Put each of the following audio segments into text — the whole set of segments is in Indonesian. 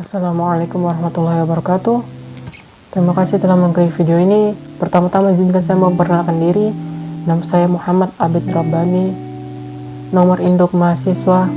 Assalamualaikum warahmatullahi wabarakatuh. Terima kasih telah mengklik video ini. Pertama-tama izinkan saya memperkenalkan diri. Nama saya Muhammad Abid Rabbani. Nomor induk mahasiswa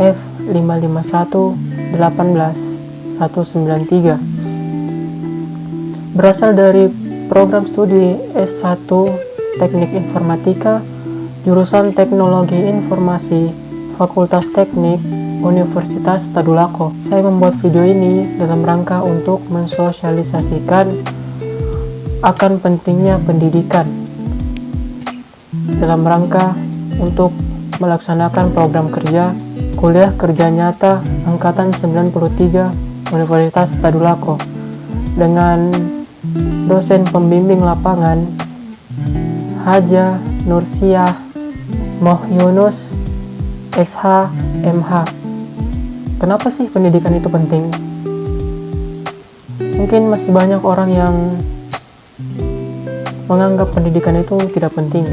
F55181193. Berasal dari program studi S1 Teknik Informatika, jurusan Teknologi Informasi, Fakultas Teknik Universitas Tadulako. Saya membuat video ini dalam rangka untuk mensosialisasikan akan pentingnya pendidikan dalam rangka untuk melaksanakan program kerja kuliah kerja nyata angkatan 93 Universitas Tadulako dengan dosen pembimbing lapangan Haja Nursiah Moh Yunus SH MH. Kenapa sih pendidikan itu penting? Mungkin masih banyak orang yang menganggap pendidikan itu tidak penting.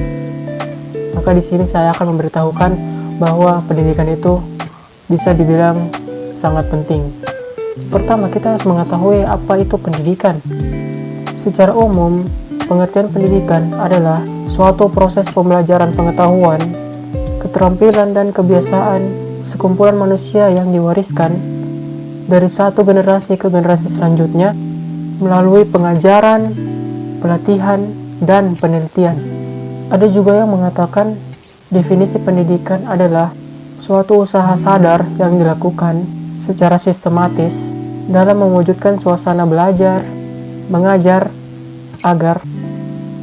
Maka di sini saya akan memberitahukan bahwa pendidikan itu bisa dibilang sangat penting. Pertama, kita harus mengetahui apa itu pendidikan. Secara umum, pengertian pendidikan adalah suatu proses pembelajaran pengetahuan, keterampilan dan kebiasaan sekumpulan manusia yang diwariskan dari satu generasi ke generasi selanjutnya melalui pengajaran, pelatihan, dan penelitian. Ada juga yang mengatakan definisi pendidikan adalah suatu usaha sadar yang dilakukan secara sistematis dalam mewujudkan suasana belajar, mengajar, agar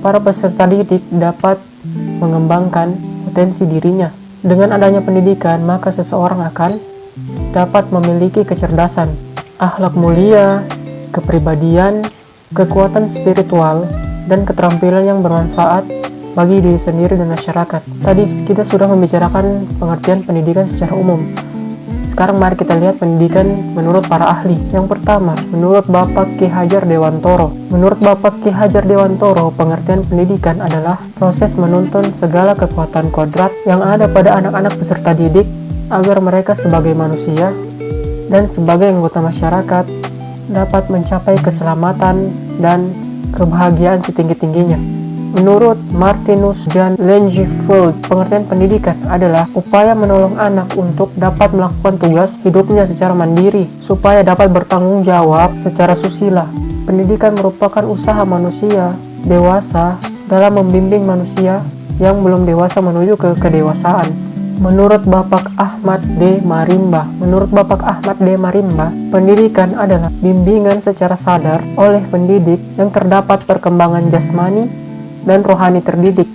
para peserta didik dapat mengembangkan potensi dirinya. Dengan adanya pendidikan, maka seseorang akan dapat memiliki kecerdasan, akhlak mulia, kepribadian, kekuatan spiritual, dan keterampilan yang bermanfaat bagi diri sendiri dan masyarakat. Tadi kita sudah membicarakan pengertian pendidikan secara umum. Sekarang mari kita lihat pendidikan menurut para ahli. Yang pertama, menurut Bapak Ki Hajar Dewantoro. Menurut Bapak Ki Hajar Dewantoro, pengertian pendidikan adalah proses menuntun segala kekuatan kodrat yang ada pada anak-anak peserta didik agar mereka sebagai manusia dan sebagai anggota masyarakat dapat mencapai keselamatan dan kebahagiaan setinggi-tingginya. Menurut Martinus Jan Langeveldt, pengertian pendidikan adalah upaya menolong anak untuk dapat melakukan tugas hidupnya secara mandiri, supaya dapat bertanggung jawab secara susila. Pendidikan merupakan usaha manusia dewasa dalam membimbing manusia yang belum dewasa menuju ke kedewasaan. Menurut Bapak Ahmad D. Marimba, pendidikan adalah bimbingan secara sadar oleh pendidik yang terdapat perkembangan jasmani dan rohani terdidik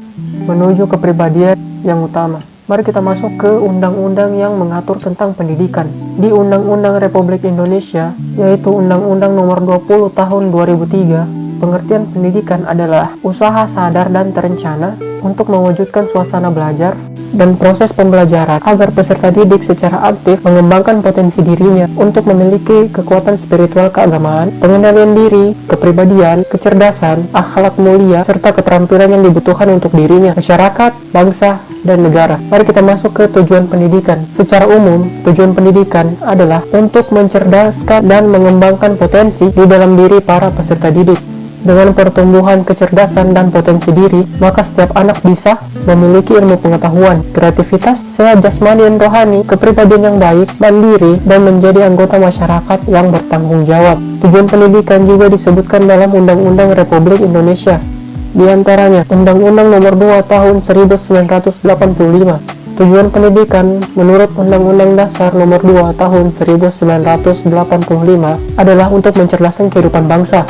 menuju kepribadian yang utama. Mari kita masuk ke undang-undang yang mengatur tentang pendidikan. Di Undang-Undang Republik Indonesia, yaitu Undang-Undang Nomor 20 Tahun 2003, pengertian pendidikan adalah usaha sadar dan terencana untuk mewujudkan suasana belajar dan proses pembelajaran agar peserta didik secara aktif mengembangkan potensi dirinya untuk memiliki kekuatan spiritual keagamaan, pengendalian diri, kepribadian, kecerdasan, akhlak mulia, serta keterampilan yang dibutuhkan untuk dirinya, masyarakat, bangsa, dan negara. Mari kita masuk ke tujuan pendidikan. Secara umum, tujuan pendidikan adalah untuk mencerdaskan dan mengembangkan potensi di dalam diri para peserta didik. Dengan pertumbuhan kecerdasan dan potensi diri, maka setiap anak bisa memiliki ilmu pengetahuan, kreativitas, sehat jasmani dan rohani, kepribadian yang baik, mandiri, dan menjadi anggota masyarakat yang bertanggung jawab. Tujuan pendidikan juga disebutkan dalam Undang-Undang Republik Indonesia. Di antaranya, Undang-Undang Nomor 2 Tahun 1985. Tujuan pendidikan menurut Undang-Undang Dasar Nomor 2 Tahun 1945 adalah untuk mencerdaskan kehidupan bangsa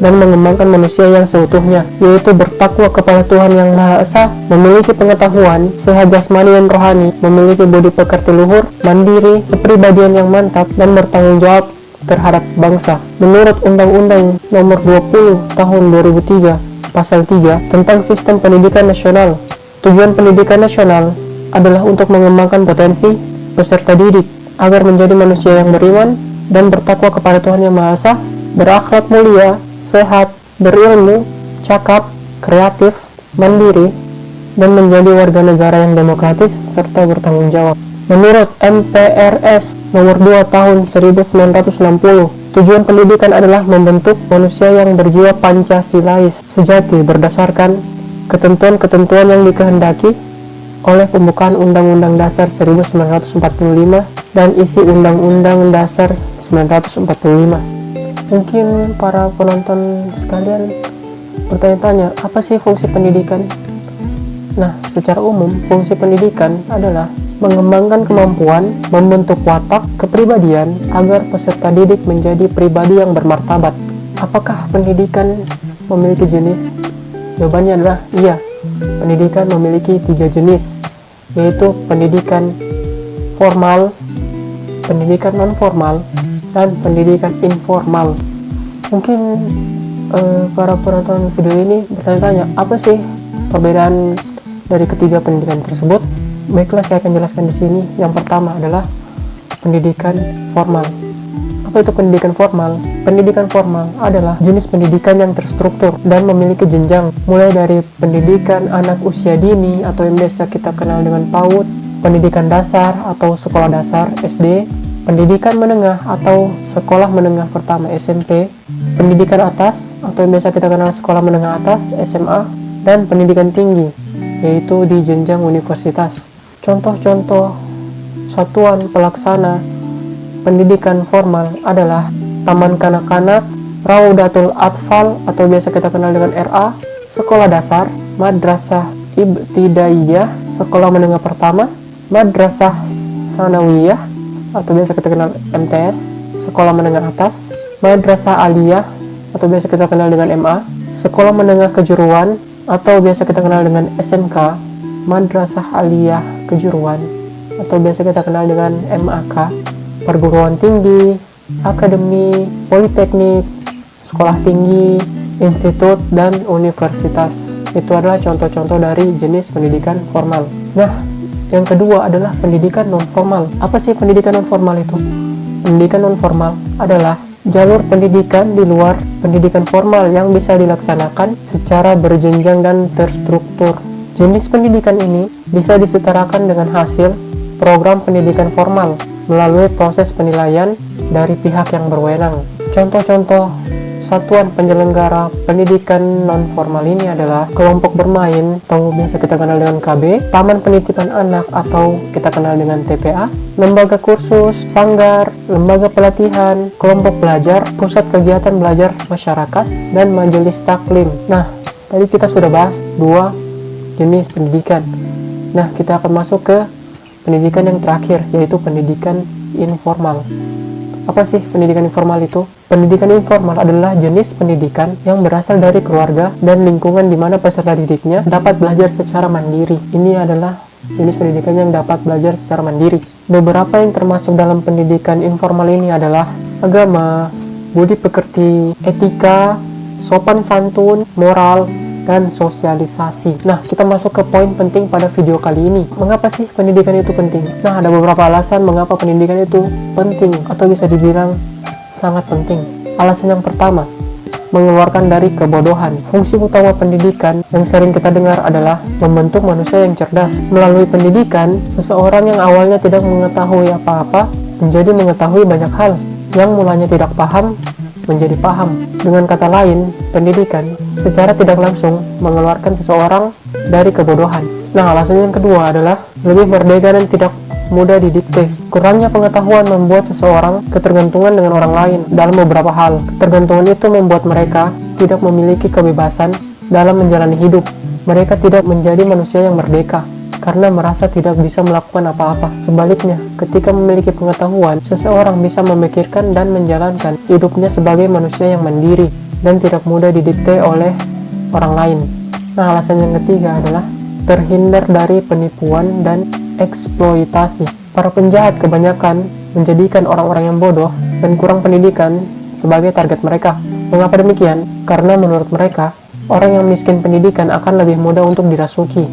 dan mengembangkan manusia yang seutuhnya, yaitu bertakwa kepada Tuhan Yang Maha Esa, memiliki pengetahuan, sehat jasmani dan rohani, memiliki budi pekerti luhur, mandiri, kepribadian yang mantap, dan bertanggung jawab terhadap bangsa. Menurut Undang-Undang Nomor 20 Tahun 2003, Pasal 3 tentang Sistem Pendidikan Nasional, tujuan pendidikan nasional adalah untuk mengembangkan potensi peserta didik agar menjadi manusia yang beriman dan bertakwa kepada Tuhan Yang Maha Esa, berakhlak mulia, sehat, berilmu, cakap, kreatif, mandiri, dan menjadi warga negara yang demokratis serta bertanggung jawab. Menurut MPRS Nomor 2 tahun 1960. Tujuan pendidikan adalah membentuk manusia yang berjiwa Pancasilais sejati berdasarkan ketentuan-ketentuan yang dikehendaki oleh pembukaan Undang-Undang Dasar 1945 dan isi Undang-Undang Dasar 1945. Mungkin para penonton sekalian bertanya-tanya, apa sih fungsi pendidikan? Nah, secara umum, fungsi pendidikan adalah mengembangkan kemampuan, membentuk watak, kepribadian, agar peserta didik menjadi pribadi yang bermartabat. Apakah pendidikan memiliki jenis? Jawabannya adalah iya. Pendidikan memiliki 3 jenis, yaitu pendidikan formal, pendidikan non-formal, dan pendidikan informal. Mungkin para penonton video ini bertanya-tanya, apa sih perbedaan dari ketiga pendidikan tersebut? Baiklah, saya akan jelaskan di sini. Yang pertama adalah pendidikan formal. Apa itu pendidikan formal? Pendidikan formal adalah jenis pendidikan yang terstruktur dan memiliki jenjang, mulai dari pendidikan anak usia dini atau yang biasa kita kenal dengan PAUD, pendidikan dasar atau sekolah dasar SD, pendidikan menengah atau sekolah menengah pertama SMP, pendidikan atas atau yang biasa kita kenal sekolah menengah atas SMA, dan pendidikan tinggi, yaitu di jenjang universitas. Contoh-contoh satuan pelaksana pendidikan formal adalah Taman Kanak-kanak, Raudatul Atfal atau biasa kita kenal dengan RA, sekolah dasar, Madrasah Ibtidaiyah, sekolah menengah pertama, Madrasah Sanawiyah atau biasa kita kenal MTS, sekolah menengah atas, Madrasah Aliyah atau biasa kita kenal dengan MA, sekolah menengah kejuruan atau biasa kita kenal dengan SMK, Madrasah Aliyah Kejuruan atau biasa kita kenal dengan MAK, perguruan tinggi, akademi, politeknik, sekolah tinggi, institut, dan universitas. Itu adalah contoh-contoh dari jenis pendidikan formal. Nah, yang kedua adalah pendidikan non-formal. Apa sih pendidikan non-formal itu? Pendidikan non-formal adalah jalur pendidikan di luar pendidikan formal yang bisa dilaksanakan secara berjenjang dan terstruktur. Jenis pendidikan ini bisa disetarakan dengan hasil program pendidikan formal melalui proses penilaian dari pihak yang berwenang. Contoh-contoh satuan penyelenggara pendidikan non-formal ini adalah kelompok bermain atau biasa kita kenal dengan KB, taman penitipan anak atau kita kenal dengan TPA, lembaga kursus, sanggar, lembaga pelatihan, kelompok belajar, pusat kegiatan belajar masyarakat, dan majelis taklim. Nah, tadi kita sudah bahas 2 jenis pendidikan. Nah, kita akan masuk ke pendidikan yang terakhir, yaitu pendidikan informal. Apa sih pendidikan informal itu? Pendidikan informal adalah jenis pendidikan yang berasal dari keluarga dan lingkungan di mana peserta didiknya dapat belajar secara mandiri. Ini adalah jenis pendidikan yang dapat belajar secara mandiri. Beberapa yang termasuk dalam pendidikan informal ini adalah agama, budi pekerti, etika, sopan santun, moral, dan sosialisasi. Nah, kita masuk ke poin penting pada video kali ini. Mengapa sih pendidikan itu penting? Nah, ada beberapa alasan mengapa pendidikan itu penting atau bisa dibilang sangat penting. Alasan yang pertama, mengeluarkan dari kebodohan. Fungsi utama pendidikan yang sering kita dengar adalah membentuk manusia yang cerdas. Melalui pendidikan, seseorang yang awalnya tidak mengetahui apa-apa menjadi mengetahui banyak hal. Yang mulanya tidak paham menjadi paham. Dengan kata lain, pendidikan secara tidak langsung mengeluarkan seseorang dari kebodohan. Nah, alasan yang kedua adalah lebih merdeka dan tidak mudah didikte. Kurangnya pengetahuan membuat seseorang ketergantungan dengan orang lain dalam beberapa hal. Ketergantungan itu membuat mereka tidak memiliki kebebasan dalam menjalani hidup. Mereka tidak menjadi manusia yang merdeka karena merasa tidak bisa melakukan apa-apa. Sebaliknya, ketika memiliki pengetahuan, seseorang bisa memikirkan dan menjalankan hidupnya sebagai manusia yang mandiri dan tidak mudah didikte oleh orang lain. Nah, alasan yang ketiga adalah terhindar dari penipuan dan eksploitasi. Para penjahat kebanyakan menjadikan orang-orang yang bodoh dan kurang pendidikan sebagai target mereka. Mengapa demikian? Karena menurut mereka, orang yang miskin pendidikan akan lebih mudah untuk dirasuki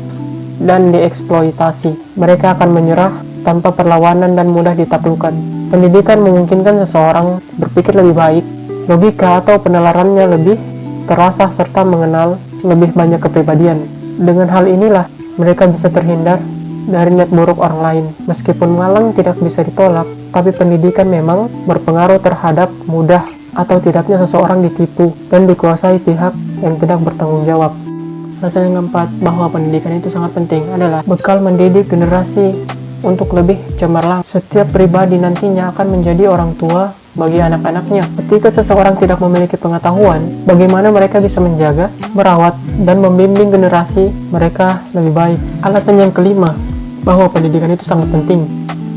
dan dieksploitasi. Mereka akan menyerah tanpa perlawanan dan mudah ditaklukkan. Pendidikan memungkinkan seseorang berpikir lebih baik, logika atau penalarannya lebih terasa serta mengenal lebih banyak kepribadian. Dengan hal inilah mereka bisa terhindar dari niat buruk orang lain. Meskipun malang tidak bisa ditolak, tapi pendidikan memang berpengaruh terhadap mudah atau tidaknya seseorang ditipu dan dikuasai pihak yang tidak bertanggung jawab. Alasan yang keempat bahwa pendidikan itu sangat penting adalah bekal mendidik generasi untuk lebih cemerlang. Setiap pribadi nantinya akan menjadi orang tua bagi anak-anaknya. Ketika seseorang tidak memiliki pengetahuan, bagaimana mereka bisa menjaga, merawat, dan membimbing generasi mereka lebih baik. Alasan yang kelima bahwa pendidikan itu sangat penting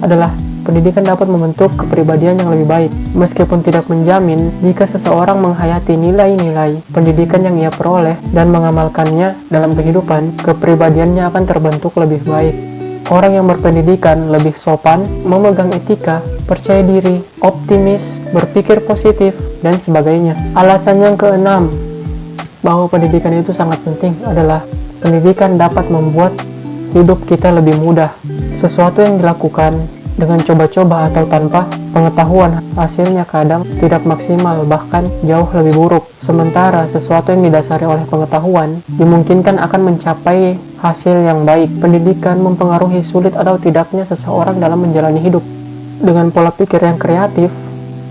adalah pendidikan dapat membentuk kepribadian yang lebih baik. Meskipun tidak menjamin jika seseorang menghayati nilai-nilai pendidikan yang ia peroleh dan mengamalkannya dalam kehidupan, kepribadiannya akan terbentuk lebih baik. Orang yang berpendidikan lebih sopan, memegang etika, percaya diri, optimis, berpikir positif, dan sebagainya. Alasan yang keenam bahwa pendidikan itu sangat penting adalah pendidikan dapat membuat hidup kita lebih mudah. Sesuatu yang dilakukan dengan coba-coba atau tanpa pengetahuan hasilnya kadang tidak maksimal, bahkan jauh lebih buruk. Sementara sesuatu yang didasari oleh pengetahuan dimungkinkan akan mencapai hasil yang baik. Pendidikan mempengaruhi sulit atau tidaknya seseorang dalam menjalani hidup. Dengan pola pikir yang kreatif,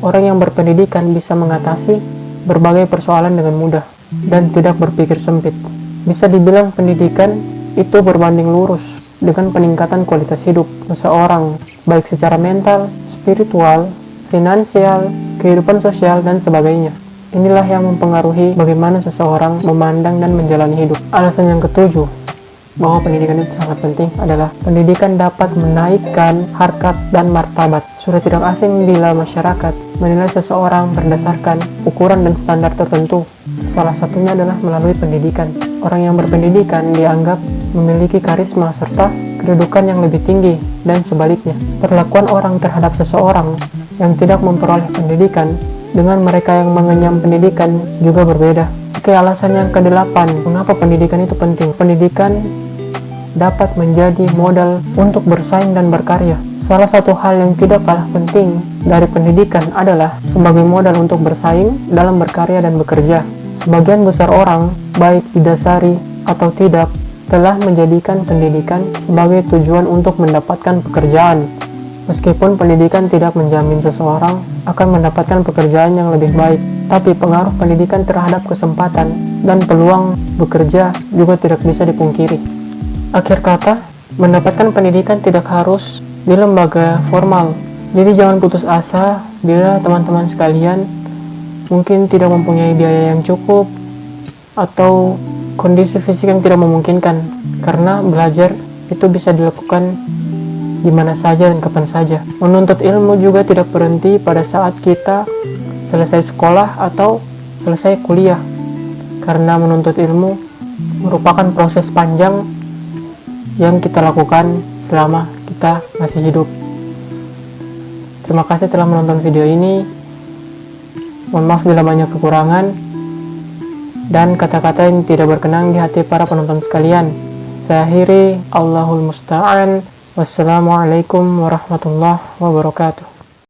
orang yang berpendidikan bisa mengatasi berbagai persoalan dengan mudah dan tidak berpikir sempit. Bisa dibilang pendidikan itu berbanding lurus dengan peningkatan kualitas hidup seseorang, baik secara mental, spiritual, finansial, kehidupan sosial, dan sebagainya. Inilah yang mempengaruhi bagaimana seseorang memandang dan menjalani hidup. Alasan yang ketujuh bahwa pendidikan itu sangat penting adalah pendidikan dapat menaikkan harkat dan martabat. Sudah tidak asing bila masyarakat menilai seseorang berdasarkan ukuran dan standar tertentu. Salah satunya adalah melalui pendidikan. Orang yang berpendidikan dianggap memiliki karisma serta kedudukan yang lebih tinggi, dan sebaliknya. Perlakuan orang terhadap seseorang yang tidak memperoleh pendidikan dengan mereka yang mengenyam pendidikan juga berbeda. Oke, alasan yang kedelapan, mengapa pendidikan itu penting? Pendidikan dapat menjadi modal untuk bersaing dan berkarya. Salah satu hal yang tidak kalah penting dari pendidikan adalah sebagai modal untuk bersaing dalam berkarya dan bekerja. Sebagian besar orang, baik didasari atau tidak, telah menjadikan pendidikan sebagai tujuan untuk mendapatkan pekerjaan. Meskipun pendidikan tidak menjamin seseorang akan mendapatkan pekerjaan yang lebih baik, tapi pengaruh pendidikan terhadap kesempatan dan peluang bekerja juga tidak bisa dipungkiri. Akhir kata, mendapatkan pendidikan tidak harus di lembaga formal. Jadi jangan putus asa bila teman-teman sekalian mungkin tidak mempunyai biaya yang cukup atau kondisi fisik yang tidak memungkinkan, karena belajar itu bisa dilakukan di mana saja dan kapan saja. Menuntut ilmu juga tidak berhenti pada saat kita selesai sekolah atau selesai kuliah, karena menuntut ilmu merupakan proses panjang yang kita lakukan selama kita masih hidup. Terima kasih telah menonton video ini. Mohon maaf bila banyak kekurangan dan kata-kata yang tidak berkenan di hati para penonton sekalian. Saya akhiri, Allahul Musta'an. Wassalamualaikum warahmatullahi wabarakatuh.